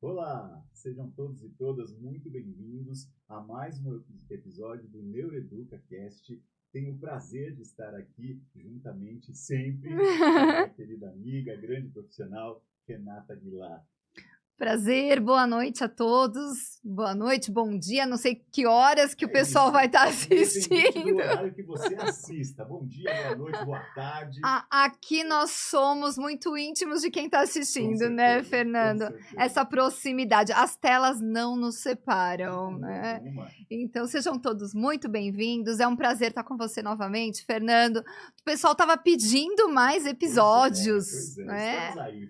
Olá, sejam todos e todas muito bem-vindos a mais um episódio do NeuroEducaCast. Tenho o prazer de estar aqui juntamente sempre com a minha querida amiga, grande profissional, Renata Aguilar. Prazer, boa noite a todos. Boa noite, bom dia. Não sei que horas que o pessoal isso. vai estar Independente assistindo. do horário que você assista. Bom dia, boa noite, boa tarde. Aqui nós somos muito íntimos de quem está assistindo, certeza, né, Fernando? com certeza. Essa proximidade. As telas não nos separam, De né? alguma. Então sejam todos muito bem-vindos. É um prazer estar com você novamente, Fernando. O pessoal estava pedindo mais episódios, Pois é. né? Estamos aí,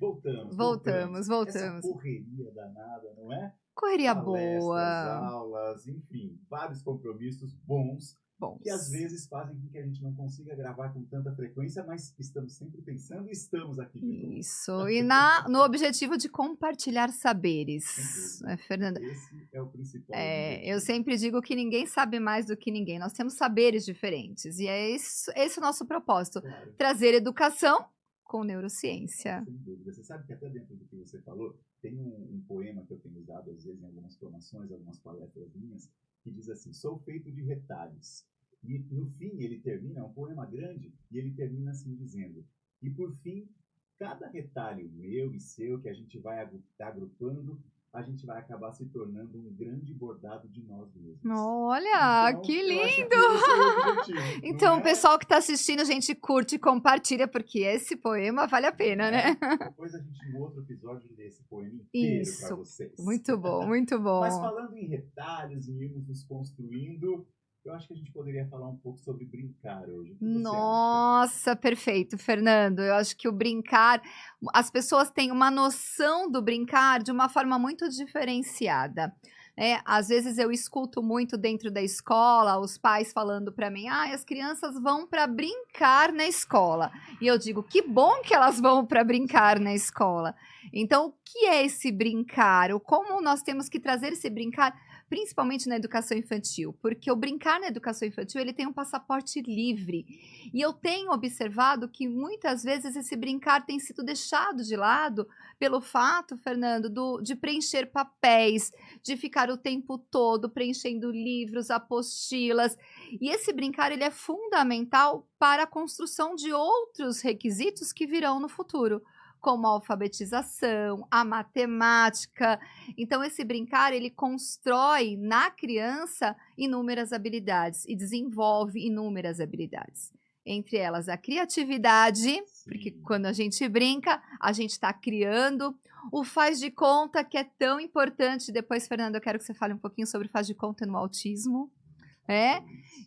Voltamos. Essa correria danada, não é? Correria Palestras, boa. aulas, enfim, vários compromissos bons Bom, que às vezes fazem com que a gente não consiga gravar com tanta frequência, mas estamos sempre pensando e estamos aqui de novo. Isso, e no objetivo de compartilhar saberes, né, Fernanda? Esse é o principal Eu objetivo. sempre digo que ninguém sabe mais do que ninguém, nós temos saberes diferentes, e é esse o nosso propósito, Claro, trazer educação com neurociência. sem dúvida. Você sabe que até dentro do que você falou, tem um poema que eu tenho usado às vezes em algumas formações, algumas palestras minhas, que diz assim: sou feito de retalhos. E no fim ele termina, é um poema grande, e ele termina assim dizendo: e por fim, cada retalho meu e seu que a gente vai agrupando, a gente vai acabar se tornando um grande bordado de nós mesmos. Olha, Então, que eu acho que lindo! esse é o objetivo, Então, não o é? pessoal que está assistindo, a gente curte e compartilha, porque esse poema vale a pena, né? Depois a gente, no outro episódio, lê esse poema inteiro para Isso, vocês. muito bom, muito bom. Mas falando em retalhos, em irmos nos construindo, eu acho que a gente poderia falar um pouco sobre brincar hoje. O que você acha? Nossa, perfeito, Fernando. Eu acho que o brincar, as pessoas têm uma noção do brincar de uma forma muito diferenciada. Às vezes eu escuto muito dentro da escola os pais falando para mim: as crianças vão para brincar na escola. E eu digo: que bom que elas vão para brincar na escola. Então, o que é esse brincar? Como nós temos que trazer esse brincar, principalmente na educação infantil, porque o brincar na educação infantil ele tem um passaporte livre. E eu tenho observado que muitas vezes esse brincar tem sido deixado de lado pelo fato, Fernando, de preencher papéis, de ficar o tempo todo preenchendo livros, apostilas. E esse brincar ele é fundamental para a construção de outros requisitos que virão no futuro, como a alfabetização, a matemática. Então, esse brincar, ele constrói na criança inúmeras habilidades e desenvolve inúmeras habilidades. Entre elas, a criatividade, porque quando a gente brinca, a gente está criando. O faz de conta, que é tão importante. Depois, Fernando, eu quero que você fale um pouquinho sobre o faz de conta no autismo.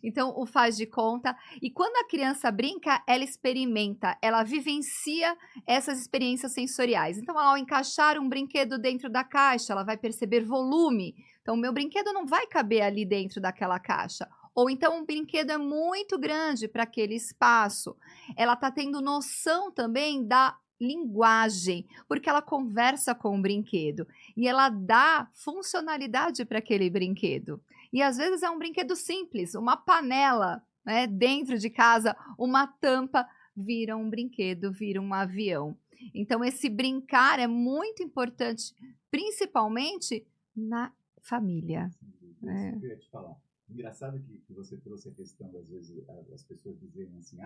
Então, o faz de conta. E quando a criança brinca, ela experimenta, ela vivencia essas experiências sensoriais. Então, ao encaixar um brinquedo dentro da caixa, ela vai perceber volume. Então, o meu brinquedo não vai caber ali dentro daquela caixa. Ou então, um brinquedo é muito grande para aquele espaço. Ela está tendo noção também da linguagem, porque ela conversa com o brinquedo e ela dá funcionalidade para aquele brinquedo. E às vezes é um brinquedo simples, uma panela, né, dentro de casa, uma tampa, vira um brinquedo, vira um avião. Então, esse brincar é muito importante, principalmente na família. Isso que eu ia te falar. Engraçado que você trouxe a questão, às vezes, as pessoas dizerem assim: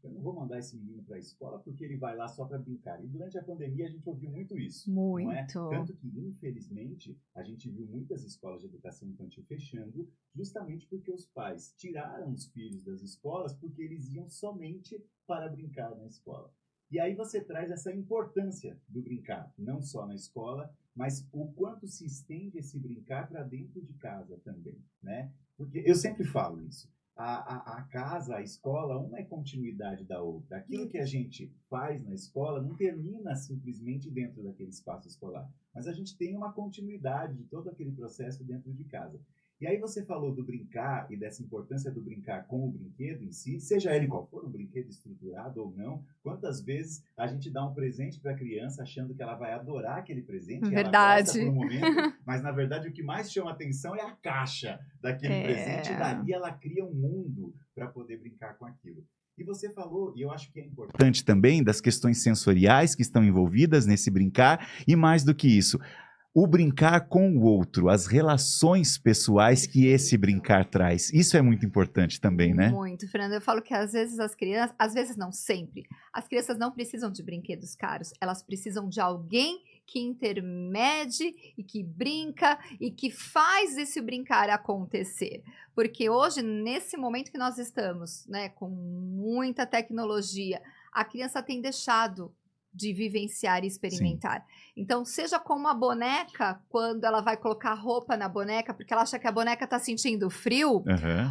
eu não vou mandar esse menino para a escola porque ele vai lá só para brincar. E durante a pandemia a gente ouviu muito isso. Muito. Não é? Tanto que, infelizmente, a gente viu muitas escolas de educação infantil fechando, justamente porque os pais tiraram os filhos das escolas porque eles iam somente para brincar na escola. E aí você traz essa importância do brincar, não só na escola, mas o quanto se estende esse brincar para dentro de casa também, né? Porque eu sempre falo isso. A casa, a escola, uma é continuidade da outra. Aquilo que a gente faz na escola não termina simplesmente dentro daquele espaço escolar, mas a gente tem uma continuidade de todo aquele processo dentro de casa. E aí você falou do brincar e dessa importância do brincar com o brinquedo em si, seja ele qual for, um brinquedo estruturado ou não. Quantas vezes a gente dá um presente para a criança achando que ela vai adorar aquele presente, Verdade. ela gosta por um momento, mas na verdade o que mais chama atenção é a caixa daquele presente, e dali ela cria um mundo para poder brincar com aquilo. E você falou, e eu acho que é importante também, das questões sensoriais que estão envolvidas nesse brincar, e mais do que isso, o brincar com o outro, as relações pessoais que esse brincar traz. Isso é muito importante também, né? Muito, Fernando. Eu falo que às vezes as crianças, às vezes não sempre, as crianças não precisam de brinquedos caros, elas precisam de alguém que intermedie e que brinca e que faz esse brincar acontecer. Porque hoje, nesse momento que nós estamos, né, com muita tecnologia, a criança tem deixado de vivenciar e experimentar. Sim. Então, seja com uma boneca, quando ela vai colocar roupa na boneca, porque ela acha que a boneca está sentindo frio,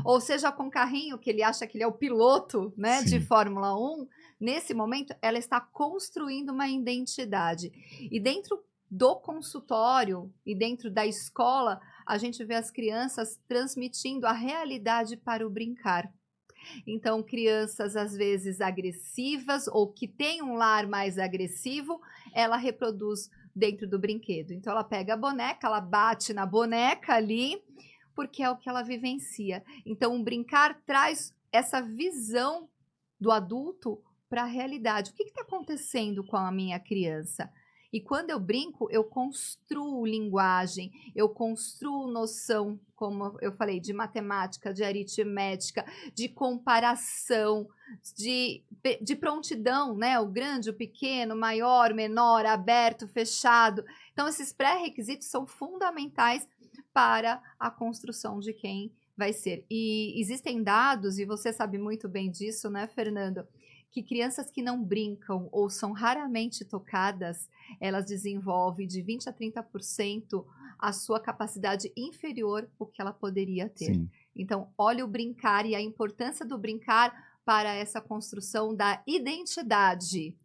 ou seja com um carrinho, que ele acha que ele é o piloto, né, de Fórmula 1, nesse momento, ela está construindo uma identidade. E dentro do consultório e dentro da escola, a gente vê as crianças transmitindo a realidade para o brincar. Então, crianças às vezes agressivas ou que têm um lar mais agressivo, ela reproduz dentro do brinquedo. Então, ela pega a boneca, ela bate na boneca ali, porque é o que ela vivencia. Então, o brincar traz essa visão do adulto para a realidade. O que está acontecendo com a minha criança? E quando eu brinco, eu construo linguagem, eu construo noção, como eu falei, de matemática, de aritmética, de comparação, de prontidão, né? O grande, o pequeno, maior, menor, aberto, fechado. Então, esses pré-requisitos são fundamentais para a construção de quem vai ser. E existem dados, e você sabe muito bem disso, né, Fernando? Que crianças que não brincam ou são raramente tocadas, elas desenvolvem de 20% a 30% a sua capacidade inferior ao que ela poderia ter. Sim. Então, olha o brincar e a importância do brincar para essa construção da identidade.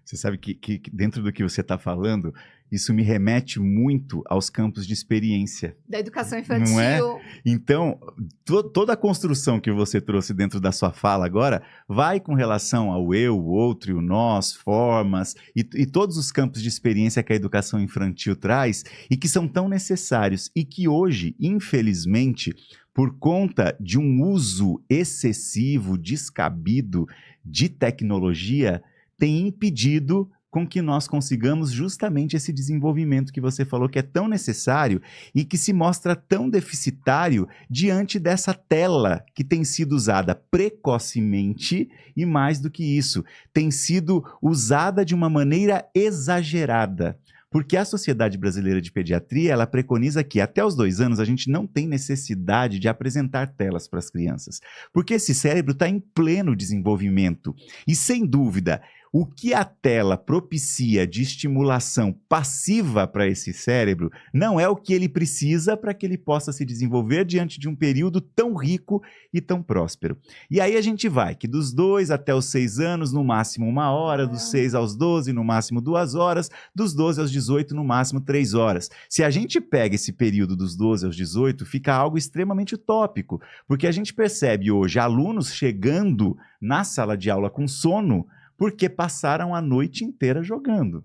Você sabe que dentro do que você está falando, isso me remete muito aos campos de experiência. Da educação infantil. Não é? Então, toda a construção que você trouxe dentro da sua fala agora vai com relação ao eu, o outro e o nós, formas e todos os campos de experiência que a educação infantil traz e que são tão necessários e que hoje, infelizmente, por conta de um uso excessivo, descabido de tecnologia, tem impedido com que nós consigamos justamente esse desenvolvimento que você falou que é tão necessário e que se mostra tão deficitário diante dessa tela que tem sido usada precocemente e, mais do que isso, tem sido usada de uma maneira exagerada. Porque a Sociedade Brasileira de Pediatria, ela preconiza que até os 2 anos a gente não tem necessidade de apresentar telas para as crianças, porque esse cérebro está em pleno desenvolvimento e, sem dúvida, o que a tela propicia de estimulação passiva para esse cérebro não é o que ele precisa para que ele possa se desenvolver diante de um período tão rico e tão próspero. E aí a gente vai, que dos 2 até os 6 anos, no máximo 1 hora, dos 6 aos 12, no máximo 2 horas, dos 12 aos 18, no máximo 3 horas. Se a gente pega esse período dos 12 aos 18, fica algo extremamente utópico, porque a gente percebe hoje alunos chegando na sala de aula com sono, porque passaram a noite inteira jogando.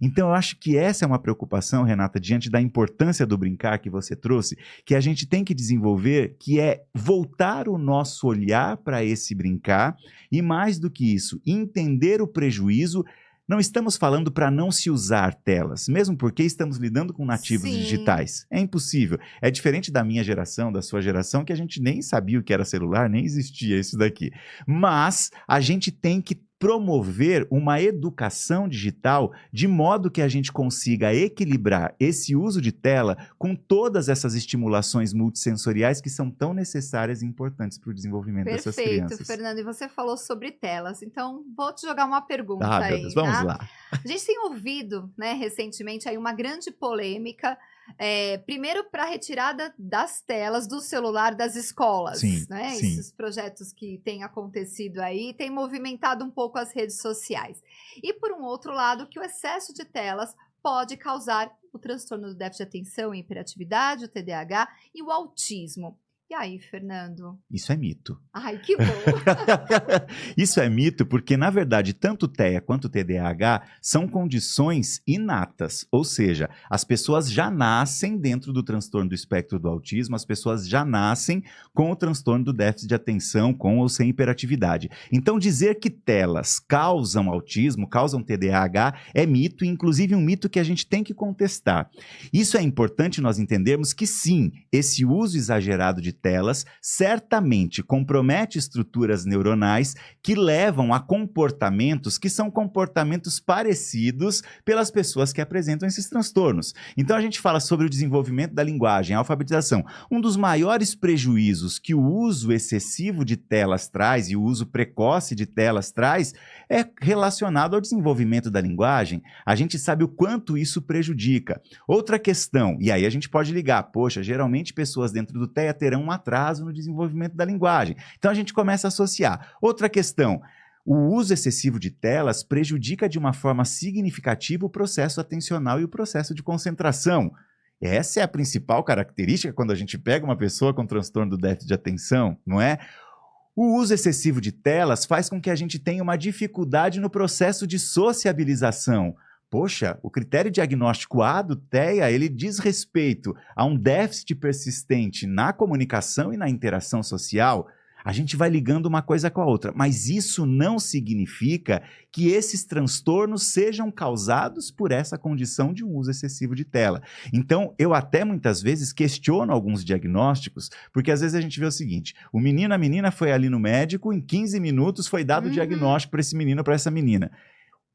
Então, eu acho que essa é uma preocupação, Renata, diante da importância do brincar que você trouxe, que a gente tem que desenvolver, que é voltar o nosso olhar para esse brincar e, mais do que isso, entender o prejuízo. Não estamos falando para não se usar telas, mesmo porque estamos lidando com nativos digitais. É impossível. É diferente da minha geração, da sua geração, que a gente nem sabia o que era celular, nem existia isso daqui. Mas a gente tem que promover uma educação digital de modo que a gente consiga equilibrar esse uso de tela com todas essas estimulações multissensoriais que são tão necessárias e importantes para o desenvolvimento dessas crianças. Perfeito, Fernando. E você falou sobre telas, então vou te jogar uma pergunta aí. Meu Deus, vamos lá. A gente tem ouvido, né, recentemente aí uma grande polêmica, primeiro para a retirada das telas do celular das escolas, né? Sim. Esses projetos que têm acontecido aí têm movimentado um pouco as redes sociais. E por um outro lado, que o excesso de telas pode causar o transtorno do déficit de atenção e hiperatividade, o TDAH e o autismo. E aí, Fernando? Isso é mito. Ai, que bom! Isso é mito porque, na verdade, tanto o TEA quanto o TDAH são condições inatas, ou seja, as pessoas já nascem dentro do transtorno do espectro do autismo, as pessoas já nascem com o transtorno do déficit de atenção, com ou sem hiperatividade. Então, dizer que telas causam autismo, causam TDAH, é mito, e inclusive um mito que a gente tem que contestar. Isso é importante nós entendermos que, sim, esse uso exagerado de telas certamente compromete estruturas neuronais que levam a comportamentos que são comportamentos parecidos pelas pessoas que apresentam esses transtornos. Então a gente fala sobre o desenvolvimento da linguagem, a alfabetização. Um dos maiores prejuízos que o uso excessivo de telas traz e o uso precoce de telas traz é relacionado ao desenvolvimento da linguagem. A gente sabe o quanto isso prejudica. Outra questão, e aí a gente pode ligar, poxa, geralmente pessoas dentro do TEA terão um atraso no desenvolvimento da linguagem. Então a gente começa a associar. Outra questão, o uso excessivo de telas prejudica de uma forma significativa o processo atencional e o processo de concentração. Essa é a principal característica quando a gente pega uma pessoa com transtorno do déficit de atenção, não é? O uso excessivo de telas faz com que a gente tenha uma dificuldade no processo de sociabilização. Poxa, o critério diagnóstico A do TEA, ele diz respeito a um déficit persistente na comunicação e na interação social. A gente vai ligando uma coisa com a outra, mas isso não significa que esses transtornos sejam causados por essa condição de um uso excessivo de tela. Então, eu até muitas vezes questiono alguns diagnósticos, porque às vezes a gente vê o seguinte, o menino, a menina foi ali no médico, em 15 minutos foi dado o diagnóstico para esse menino ou para essa menina.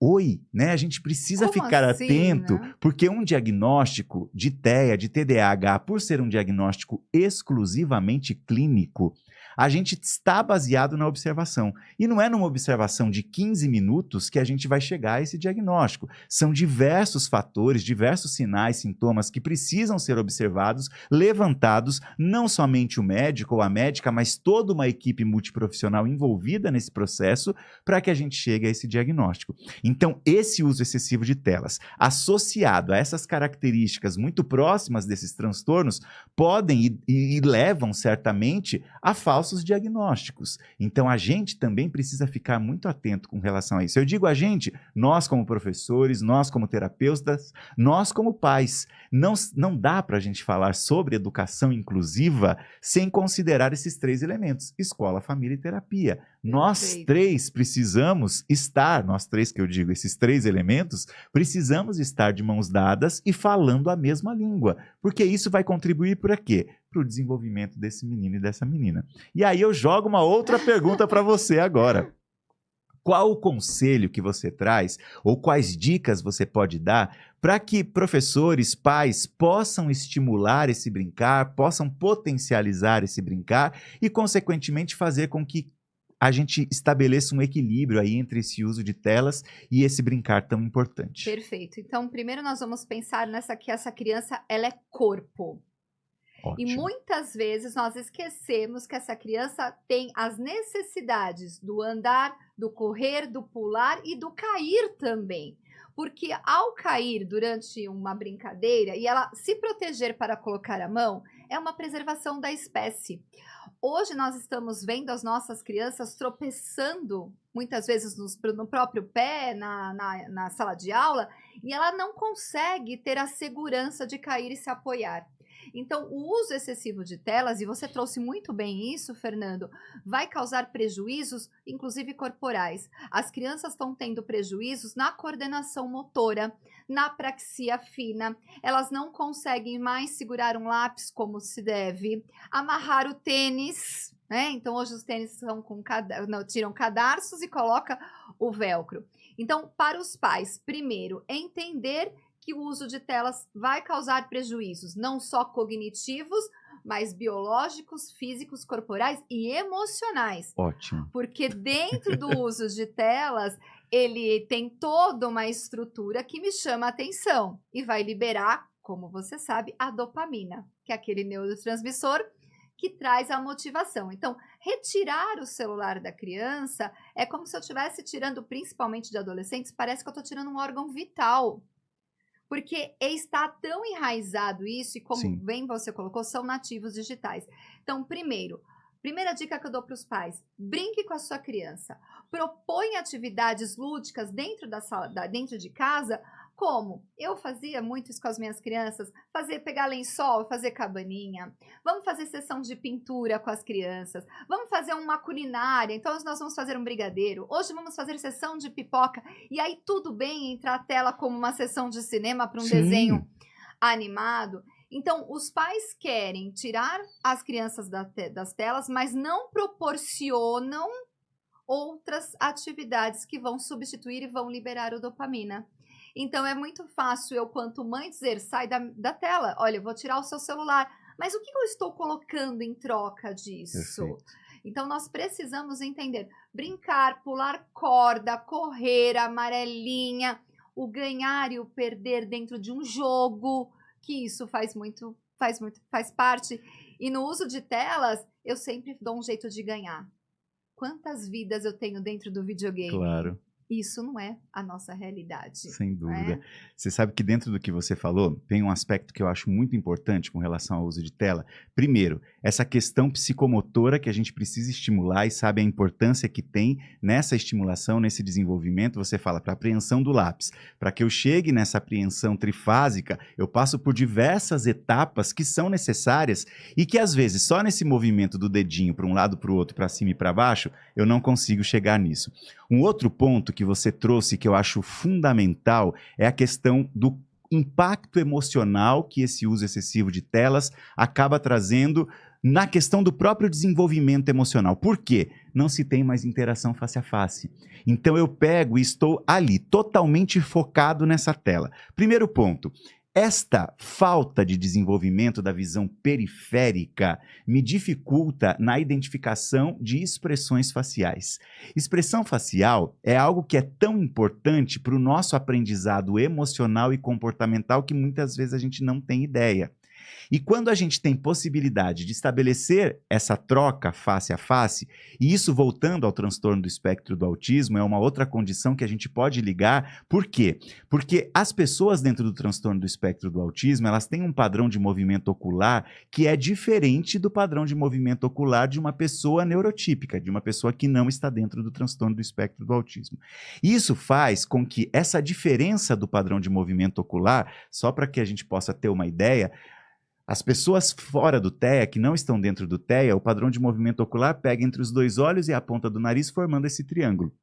Oi, né? A gente precisa Como ficar assim, atento, né? porque um diagnóstico de TEA, de TDAH, por ser um diagnóstico exclusivamente clínico, a gente está baseado na observação. E não é numa observação de 15 minutos que a gente vai chegar a esse diagnóstico. São diversos fatores, diversos sinais, sintomas que precisam ser observados, levantados, não somente o médico ou a médica, mas toda uma equipe multiprofissional envolvida nesse processo para que a gente chegue a esse diagnóstico. Então, esse uso excessivo de telas, associado a essas características muito próximas desses transtornos, podem e levam certamente a falsos diagnósticos. Então, a gente também precisa ficar muito atento com relação a isso. Eu digo a gente, nós como professores, nós como terapeutas, nós como pais. Não dá para a gente falar sobre educação inclusiva sem considerar esses três elementos, escola, família e terapia. Nós Perfeito. três precisamos estar, nós três que eu digo, esses três elementos, precisamos estar de mãos dadas e falando a mesma língua, porque isso vai contribuir para quê? Para o desenvolvimento desse menino e dessa menina. E aí eu jogo uma outra pergunta para você agora. Qual o conselho que você traz, ou quais dicas você pode dar para que professores, pais possam estimular esse brincar, possam potencializar esse brincar e, consequentemente, fazer com que a gente estabeleça um equilíbrio aí entre esse uso de telas e esse brincar tão importante? Perfeito. Então, primeiro nós vamos pensar nessa que essa criança, ela é corpo. E Ótimo. muitas vezes nós esquecemos que essa criança tem as necessidades do andar, do correr, do pular e do cair também. Porque ao cair durante uma brincadeira e ela se proteger para colocar a mão, é uma preservação da espécie. Hoje nós estamos vendo as nossas crianças tropeçando, muitas vezes no próprio pé, na sala de aula, e ela não consegue ter a segurança de cair e se apoiar. Então, o uso excessivo de telas, e você trouxe muito bem isso, Fernando, vai causar prejuízos, inclusive corporais. As crianças estão tendo prejuízos na coordenação motora, na praxia fina, elas não conseguem mais segurar um lápis como se deve, amarrar o tênis, né? Então, hoje os tênis são tiram cadarços e coloca o velcro. Então, para os pais, primeiro, entender que o uso de telas vai causar prejuízos, não só cognitivos, mas biológicos, físicos, corporais e emocionais. Ótimo. Porque dentro do uso de telas, ele tem toda uma estrutura que me chama a atenção e vai liberar, como você sabe, a dopamina, que é aquele neurotransmissor que traz a motivação. Então, retirar o celular da criança é como se eu estivesse tirando, principalmente de adolescentes, parece que eu estou tirando um órgão vital. Porque está tão enraizado isso, e como Sim. bem você colocou, são nativos digitais. Então, primeira dica que eu dou para os pais: brinque com a sua criança. Propõe atividades lúdicas dentro dentro de casa, como eu fazia muito isso com as minhas crianças, pegar lençol, fazer cabaninha. Vamos fazer sessão de pintura com as crianças. Vamos fazer uma culinária. Então, hoje nós vamos fazer um brigadeiro. Hoje vamos fazer sessão de pipoca. E aí, tudo bem entrar a tela como uma sessão de cinema para um desenho animado. Então, os pais querem tirar as crianças das telas, mas não proporcionam outras atividades que vão substituir e vão liberar o dopamina. Então, é muito fácil eu, quanto mãe, dizer: sai da tela, olha, eu vou tirar o seu celular. Mas o que eu estou colocando em troca disso? Perfeito. Então, nós precisamos entender: brincar, pular corda, correr, amarelinha, o ganhar e o perder dentro de um jogo, que isso faz parte. E no uso de telas, eu sempre dou um jeito de ganhar. Quantas vidas eu tenho dentro do videogame? Claro. Isso não é a nossa realidade. Sem dúvida. Você sabe que dentro do que você falou, tem um aspecto que eu acho muito importante com relação ao uso de tela. Primeiro, essa questão psicomotora que a gente precisa estimular e sabe a importância que tem nessa estimulação, nesse desenvolvimento. Você fala para apreensão do lápis. Para que eu chegue nessa apreensão trifásica, eu passo por diversas etapas que são necessárias e que às vezes só nesse movimento do dedinho para um lado, para o outro, para cima e para baixo, eu não consigo chegar nisso. Um outro ponto que você trouxe que eu acho fundamental é a questão do impacto emocional que esse uso excessivo de telas acaba trazendo na questão do próprio desenvolvimento emocional. Por quê? Não se tem mais interação face a face. Então eu pego e estou ali, totalmente focado nessa tela. Primeiro ponto. Esta falta de desenvolvimento da visão periférica me dificulta na identificação de expressões faciais. Expressão facial é algo que é tão importante para o nosso aprendizado emocional e comportamental que muitas vezes a gente não tem ideia. E quando a gente tem possibilidade de estabelecer essa troca face a face, e isso voltando ao transtorno do espectro do autismo, é uma outra condição que a gente pode ligar. Por quê? Porque as pessoas dentro do transtorno do espectro do autismo, elas têm um padrão de movimento ocular que é diferente do padrão de movimento ocular de uma pessoa neurotípica, de uma pessoa que não está dentro do transtorno do espectro do autismo. Isso faz com que essa diferença do padrão de movimento ocular, só para que a gente possa ter uma ideia, as pessoas fora do TEA, que não estão dentro do TEA, o padrão de movimento ocular pega entre os dois olhos e a ponta do nariz, formando esse triângulo.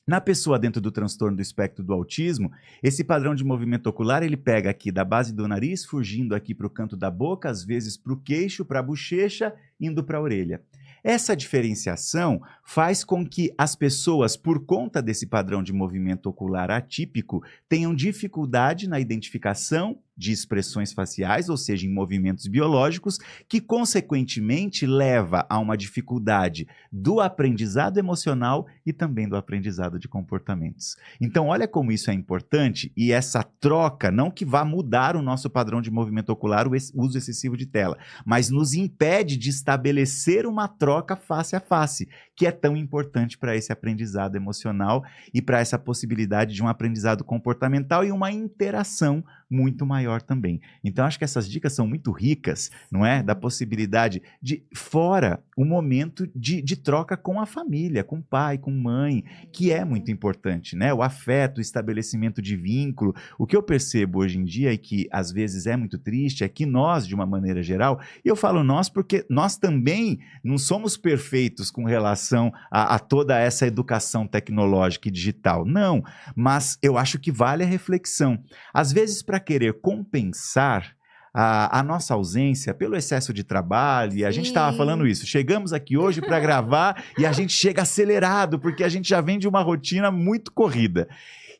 Na pessoa dentro do transtorno do espectro do autismo, esse padrão de movimento ocular, ele pega aqui da base do nariz, fugindo aqui para o canto da boca, às vezes para o queixo, para a bochecha, indo para a orelha. Essa diferenciação faz com que as pessoas, por conta desse padrão de movimento ocular atípico, tenham dificuldade na identificação de expressões faciais, ou seja, em movimentos biológicos, que consequentemente leva a uma dificuldade do aprendizado emocional e também do aprendizado de comportamentos. Então, olha como isso é importante e essa troca, não que vá mudar o nosso padrão de movimento ocular, o uso excessivo de tela, mas nos impede de estabelecer uma troca face a face, que é tão importante para esse aprendizado emocional e para essa possibilidade de um aprendizado comportamental e uma interação muito maior também. Então, acho que essas dicas são muito ricas, não é? Da possibilidade de, fora o momento de troca com a família, com pai, com mãe, que é muito importante, né? O afeto, o estabelecimento de vínculo. O que eu percebo hoje em dia e que às vezes é muito triste é que nós, de uma maneira geral, e eu falo nós porque nós também não somos perfeitos com relação a toda essa educação tecnológica e digital. Não, mas eu acho que vale a reflexão. Às vezes, para querer compensar a nossa ausência pelo excesso de trabalho, e a gente estava falando isso, chegamos aqui hoje para gravar e a gente chega acelerado, porque a gente já vem de uma rotina muito corrida.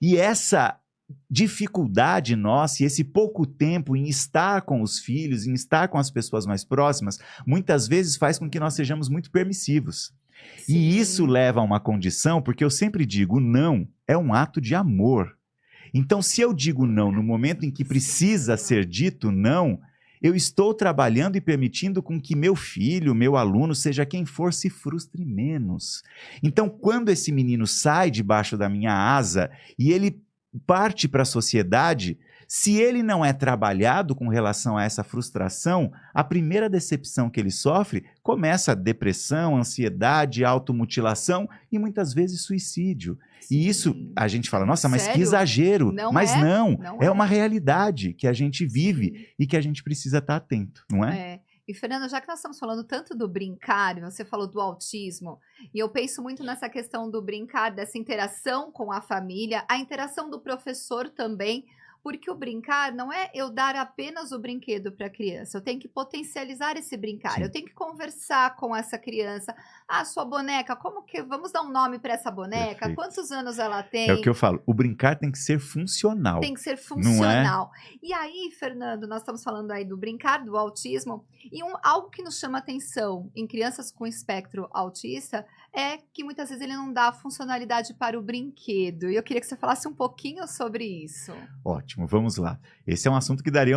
E essa dificuldade nossa e esse pouco tempo em estar com os filhos, em estar com as pessoas mais próximas, muitas vezes faz com que nós sejamos muito permissivos. Sim. E isso leva a uma condição, porque eu sempre digo, não é um ato de amor. Então, se eu digo não no momento em que precisa ser dito não, eu estou trabalhando e permitindo com que meu filho, meu aluno, seja quem for, se frustre menos. Então, quando esse menino sai debaixo da minha asa e ele parte para a sociedade, Se ele não é trabalhado com relação a essa frustração, a primeira decepção que ele sofre começa a depressão, ansiedade, automutilação e muitas vezes suicídio. E isso a gente fala, nossa, mas que Sério? exagero. Não Mas é? não, Não é é. uma realidade que a gente vive e que a gente precisa estar atento, não é? É. E, Fernanda, já que nós estamos falando tanto do brincar, você falou do autismo, e eu penso muito nessa questão do brincar, dessa interação com a família, a interação do professor também, porque o brincar não é eu dar apenas o brinquedo para a criança, eu tenho que potencializar esse brincar, Sim. eu tenho que conversar com essa criança. Ah, sua boneca, como que vamos dar um nome para essa boneca? Perfeito. Quantos anos ela tem? É o que eu falo, o brincar tem que ser funcional. Tem que ser Não é? funcional. E aí, Fernando, nós estamos falando aí do brincar, do autismo, e algo que nos chama atenção em crianças com espectro autista é que muitas vezes ele não dá funcionalidade para o brinquedo. E eu queria que você falasse um pouquinho sobre isso. Ótimo, vamos lá. Esse é um assunto que daria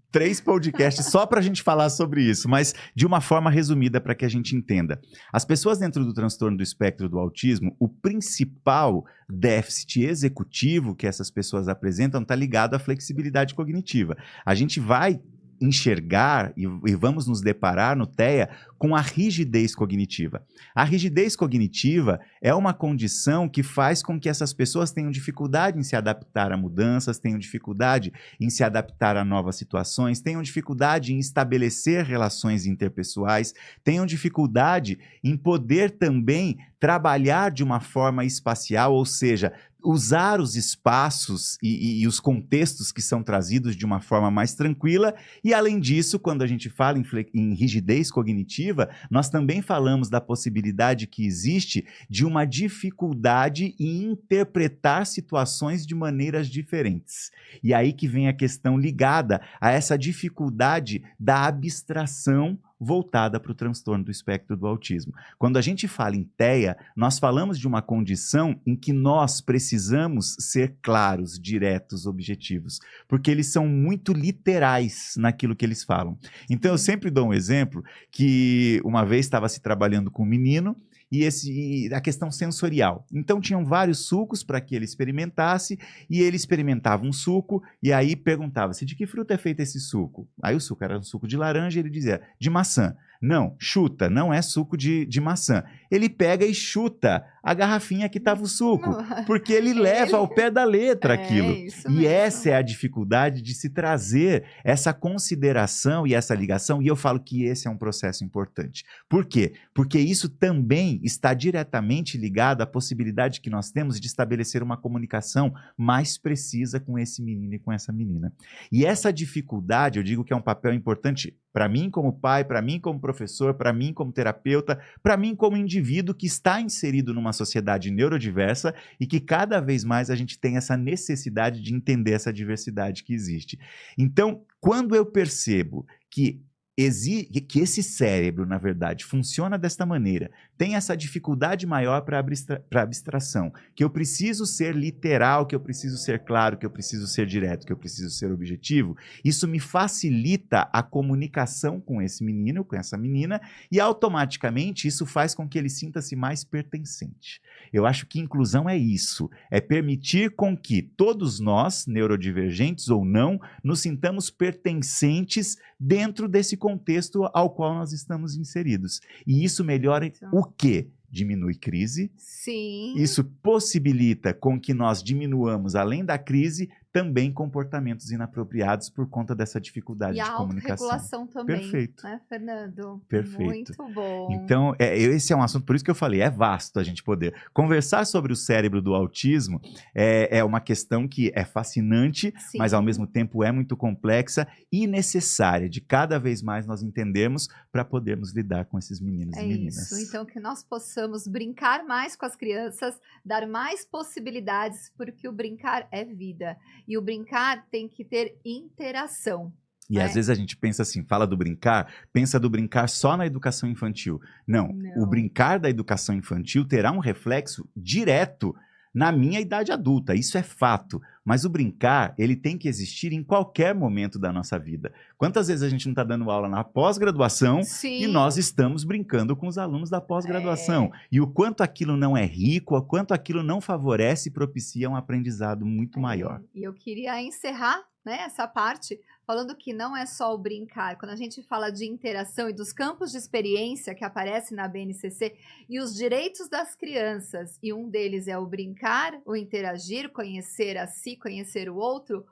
3 podcasts só para a gente falar sobre isso, mas de uma forma resumida para que a gente entenda. As pessoas dentro do transtorno do espectro do autismo, o principal déficit executivo que essas pessoas apresentam está ligado à flexibilidade cognitiva. A gente vai enxergar e vamos nos deparar no TEA com a rigidez cognitiva. A rigidez cognitiva é uma condição que faz com que essas pessoas tenham dificuldade em se adaptar a mudanças, tenham dificuldade em se adaptar a novas situações, tenham dificuldade em estabelecer relações interpessoais, tenham dificuldade em poder também trabalhar de uma forma espacial, ou seja, usar os espaços e os contextos que são trazidos de uma forma mais tranquila. E, além disso, quando a gente fala em rigidez cognitiva, nós também falamos da possibilidade que existe de uma dificuldade em interpretar situações de maneiras diferentes. E aí que vem a questão ligada a essa dificuldade da abstração voltada para o transtorno do espectro do autismo. Quando a gente fala em TEA, nós falamos de uma condição em que nós precisamos ser claros, diretos, objetivos, porque eles são muito literais naquilo que eles falam. Então, eu sempre dou um exemplo que uma vez estava se trabalhando com um menino e a questão sensorial. Então, tinham vários sucos para que ele experimentasse, e ele experimentava um suco, e aí perguntava-se, de que fruta é feito esse suco? Aí o suco era um suco de laranja, e ele dizia, de maçã. Não, chuta, não é suco de maçã. Ele pega e chuta a garrafinha que estava o suco, porque ele leva ao pé da letra aquilo. Isso E mesmo. essa é a dificuldade de se trazer essa consideração e essa ligação, e eu falo que esse é um processo importante. Por quê? Porque isso também está diretamente ligado à possibilidade que nós temos de estabelecer uma comunicação mais precisa com esse menino e com essa menina. E essa dificuldade, eu digo que é um papel importante para mim como pai, para mim como professor, para mim como terapeuta, para mim como indivíduo que está inserido numa sociedade neurodiversa e que cada vez mais a gente tem essa necessidade de entender essa diversidade que existe. Então, quando eu percebo que esse cérebro, na verdade, funciona desta maneira, tem essa dificuldade maior para abstração, que eu preciso ser literal, que eu preciso ser claro, que eu preciso ser direto, que eu preciso ser objetivo, isso me facilita a comunicação com esse menino, com essa menina, e automaticamente isso faz com que ele sinta-se mais pertencente. Eu acho que inclusão é isso, é permitir com que todos nós, neurodivergentes ou não, nos sintamos pertencentes dentro desse contexto ao qual nós estamos inseridos. E isso melhora o quê? Diminui crise. Sim. Isso possibilita com que nós diminuamos, além da crise, também comportamentos inapropriados por conta dessa dificuldade de comunicação. E a autorregulação também, Perfeito. né, Fernando? Perfeito. Muito bom. Então, esse é um assunto, por isso que eu falei, é vasto a gente poder conversar sobre o cérebro do autismo, é uma questão que é fascinante, Sim. mas ao mesmo tempo é muito complexa e necessária de cada vez mais nós entendermos para podermos lidar com esses meninos e meninas. Isso, então que nós possamos brincar mais com as crianças, dar mais possibilidades, porque o brincar é vida. E o brincar tem que ter interação. E às vezes a gente pensa assim, fala do brincar, pensa do brincar só na educação infantil. Não, o brincar da educação infantil terá um reflexo direto na minha idade adulta, isso é fato. Mas o brincar, ele tem que existir em qualquer momento da nossa vida. Quantas vezes a gente não está dando aula na pós-graduação e Sim. nós estamos brincando com os alunos da pós-graduação? E o quanto aquilo não é rico, o quanto aquilo não favorece e propicia um aprendizado muito maior. E eu queria encerrar, né, essa parte falando que não é só o brincar. Quando a gente fala de interação e dos campos de experiência que aparecem na BNCC e os direitos das crianças, e um deles é o brincar, o interagir, conhecer a si, conhecer o outro,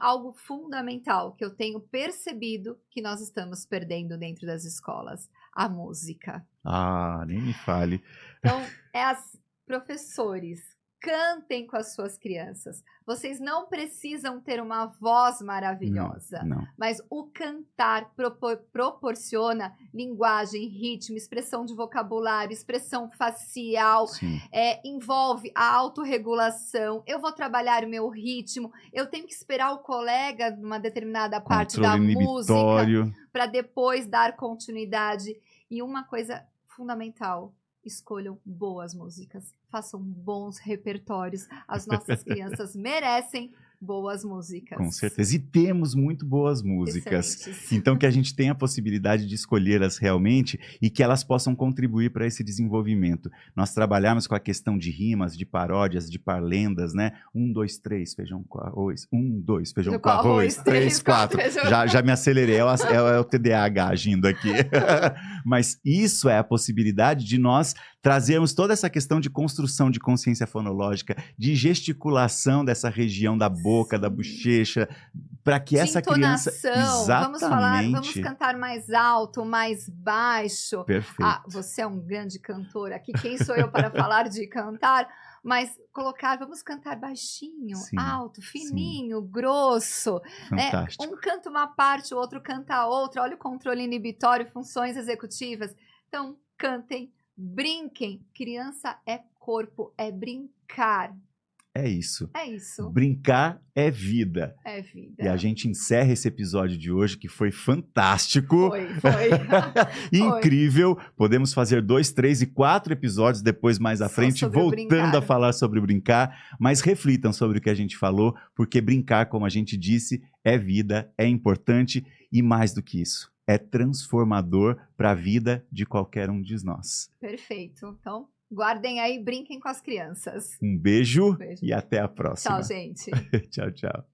algo fundamental que eu tenho percebido que nós estamos perdendo dentro das escolas: a música. Ah, nem me fale. Então, professores, cantem com as suas crianças. Vocês não precisam ter uma voz maravilhosa, Não. mas o cantar proporciona linguagem, ritmo, expressão de vocabulário, expressão facial, Sim. Envolve a autorregulação. Eu vou trabalhar o meu ritmo, eu tenho que esperar o colega numa determinada parte da música para depois dar continuidade. E uma coisa fundamental: escolham boas músicas, façam bons repertórios. As nossas crianças merecem boas músicas. Com certeza. E temos muito boas músicas. Excelentes. Então, que a gente tenha a possibilidade de escolhê-las realmente e que elas possam contribuir para esse desenvolvimento. Nós trabalhamos com a questão de rimas, de paródias, de parlendas, né? 1, 2, 3, feijão com arroz. 1, 2, feijão com arroz. 3, 4. Já me acelerei. É o TDAH agindo aqui. Mas isso é a possibilidade de nós trazermos toda essa questão de construção de consciência fonológica, de gesticulação dessa região da boca, da bochecha, para que essa criança... Exatamente. Vamos cantar mais alto, mais baixo. Perfeito. Ah, você é um grande cantor aqui, quem sou eu para falar de cantar? Mas vamos cantar baixinho, Sim, alto, fininho, grosso. Fantástico. Um canta uma parte, o outro canta a outra. Olha o controle inibitório, funções executivas. Então, cantem, brinquem. Criança é corpo, é brincar. É isso. É isso. Brincar é vida. É vida. E a gente encerra esse episódio de hoje, que foi fantástico. Foi. Incrível. Podemos fazer 2, 3 e 4 episódios depois, mais à frente, voltando a falar sobre o brincar. Mas reflitam sobre o que a gente falou, porque brincar, como a gente disse, é vida, é importante e mais do que isso, é transformador para a vida de qualquer um de nós. Perfeito. Então, guardem aí, brinquem com as crianças. Um beijo e até a próxima. Tchau, gente. Tchau, tchau.